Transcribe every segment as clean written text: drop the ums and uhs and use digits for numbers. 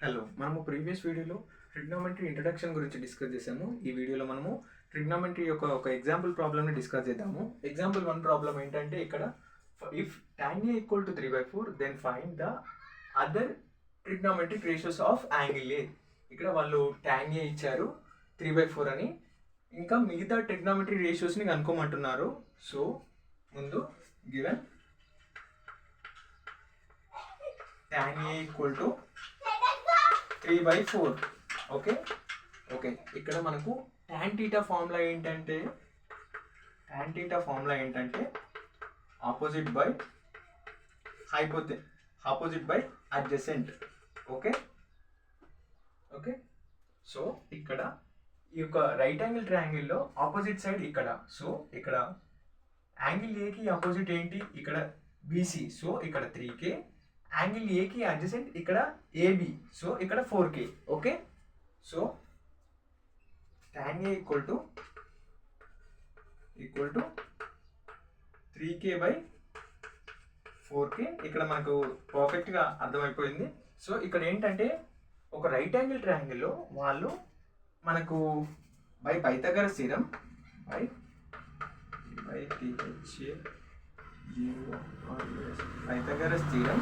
Hello, మనము previous వీడియోలో trigonometry introduction గురించి డిస్కస్ చేసాము. ఈ వీడియోలో మనము ట్రిగ్నోమెట్రీ యొక్క ఒక ఎగ్జాంపుల్ ప్రాబ్లమ్ని డిస్కస్ చేద్దాము. ఎగ్జాంపుల్ 1 ప్రాబ్లం ఏంటంటే ఇక్కడ if tan A equal to 3/4 then find the other trigonometric ratios of angle A. ఇక్కడ వాళ్ళు tan A ఇచ్చారు 3/4 అని, ఇంకా మిగతా ట్రిగ్నోమెట్రీ రేషియోస్ని కనుక్కోమంటున్నారు. సో ముందు given tan A equal to 3/4. Okay ఇక్కడ మనకు tan θ ఫార్ములా ఏంటంటే opposite by adjacent. Okay so ఇక్కడ ఈ యొక్క రైట్ యాంగిల్ ట్రయాంగిల్లో ఆపోజిట్ సైడ్ ఇక్కడ. సో ఇక్కడ యాంగిల్ ఏకి ఆపోజిట్ ఏంటి? ఇక్కడ BC. సో ఇక్కడ 3K. యాంగిల్ ఏకి అడ్జసెంట్ ఇక్కడ AB. సో ఇక్కడ 4K. Okay, so tan A equal to 3K/4K. ఇక్కడ మనకు పర్ఫెక్ట్గా అర్థమైపోయింది. సో ఇక్కడ ఏంటంటే ఒక రైట్ యాంగిల్ ట్రయాంగిల్లో వాళ్ళు మనకు by Pythagoras theorem Pythagoras theorem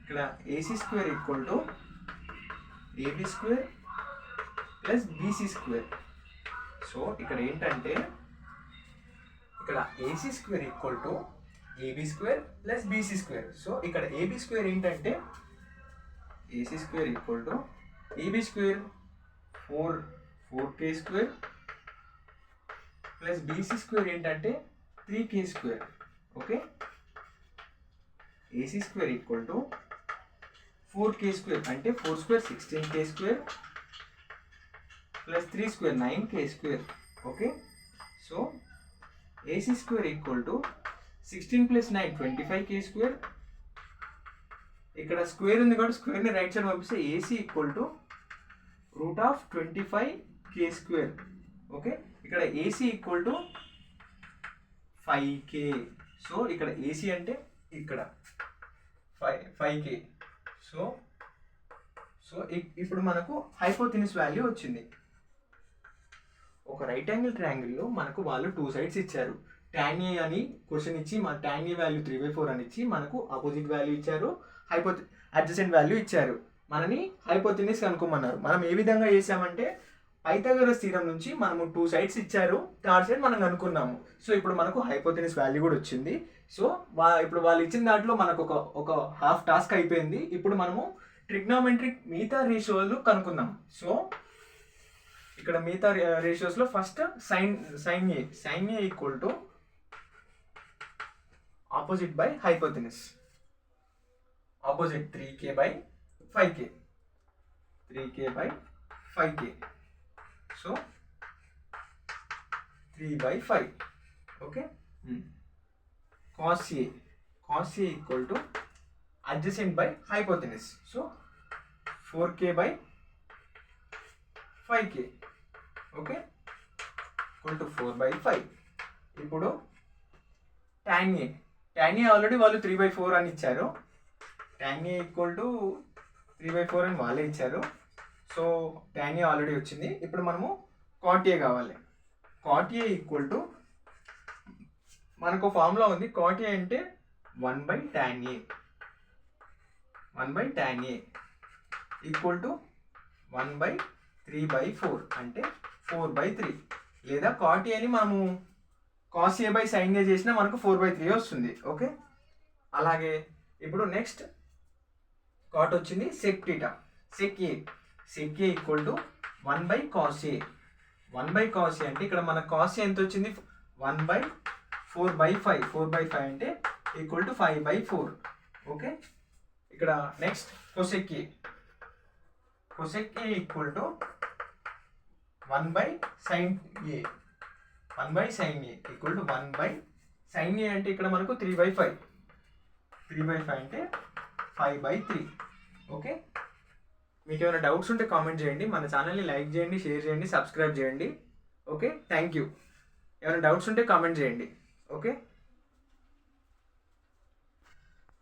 ఇక్కడ AC² equal to AB² plus BC². So ఇక్కడ ఏంటంటే ఇక్కడ AC² equal to AB² plus BC². So ఇక్కడ AB² ఏంటంటే AC² equal to AB² 4K² plus BC² ఏంటంటే 3K². Okay, AC² equal to 4K² అంటే 4² 16K² plus 3² 9K². Okay, so AC² equal to 16 plus 9 25K². ఇక్కడ square ఉంది కాబట్టి స్క్వేర్ని right side పంపిస్తే AC equal to √25K². Okay, ఇక్కడ AC equal to 5K. So ఇక్కడ AC అంటే ఇక్కడ 5K. సో ఇప్పుడు మనకు హైపోథెనస్ వాల్యూ వచ్చింది. ఒక రైట్ యాంగిల్ ట్రయాంగిల్లో మనకు వాళ్ళు 2 సైడ్స్ ఇచ్చారు. tan A అని క్వశ్చన్ ఇచ్చి మన tan A వాల్యూ 3/4 అని ఇచ్చి మనకు ఆపోజిట్ వాల్యూ ఇచ్చారు, అడ్జసెంట్ వాల్యూ ఇచ్చారు. మనని హైపోథెనస్ కనుక్కోమన్నారు. మనం ఏ విధంగా చేసామంటే పైథాగరస్ థీరం నుంచి మనము 2 సైడ్స్ ఇచ్చారు, థర్డ్ సైడ్ మనం కనుక్కున్నాము. సో ఇప్పుడు మనకు హైపోథెనస్ వాల్యూ కూడా వచ్చింది. సో ఇప్పుడు వాళ్ళు ఇచ్చిన దాంట్లో మనకు ఒక హాఫ్ టాస్క్ అయిపోయింది. ఇప్పుడు మనము ట్రిగ్నోమెట్రిక్ మిగతా రేషియోలు కనుక్కుందాం. సో ఇక్కడ మిగతా రేషియోస్లో first sine A equal to opposite by hypotenuse. Opposite 3K/5K. So 3/5. Okay, cos A equal to adjacent by hypotenuse. So 4K/5K. Okay, equal to 4/5. ఇప్పుడు tan A ఆల్రెడీ వాళ్ళు 3/4 అని ఇచ్చారు. tan A ఈక్వల్ టు 3/4 అని వాళ్ళే ఇచ్చారు. So tan A already వచ్చింది. ఇప్పుడు మనము cot A కావాలి. cot A ఈక్వల్ టు మనకు ఫార్ములా ఉంది. cot A అంటే 1/tan A ఈక్వల్ టు 1/3/4 అంటే 4/3. లేదా cot A అని మనము cos A by sin A చేసినా మనకు 4/3 వస్తుంది. ఓకే, అలాగే ఇప్పుడు నెక్స్ట్ cot వచ్చింది sec θ. sec A equal to 1/cos A. 1/cos A అంటే ఇక్కడ మన cos A ఎంత వచ్చింది? 1/4/5. 4/5 అంటే ఈక్వల్ టు 5/4. ఓకే, ఇక్కడ next cosec A equal to 1/sin A. 1/sin A equal to 1/sin A అంటే ఇక్కడ మనకు 3/5. 3/5 అంటే 5/3. ఓకే, మీకు ఏమైనా డౌట్స్ ఉంటే కామెంట్ చేయండి. మన ఛానల్ని లైక్ చేయండి, షేర్ చేయండి, సబ్స్క్రైబ్ చేయండి. Okay, thank you. ఏమైనా డౌట్స్ ఉంటే కామెంట్ చేయండి. ఓకే.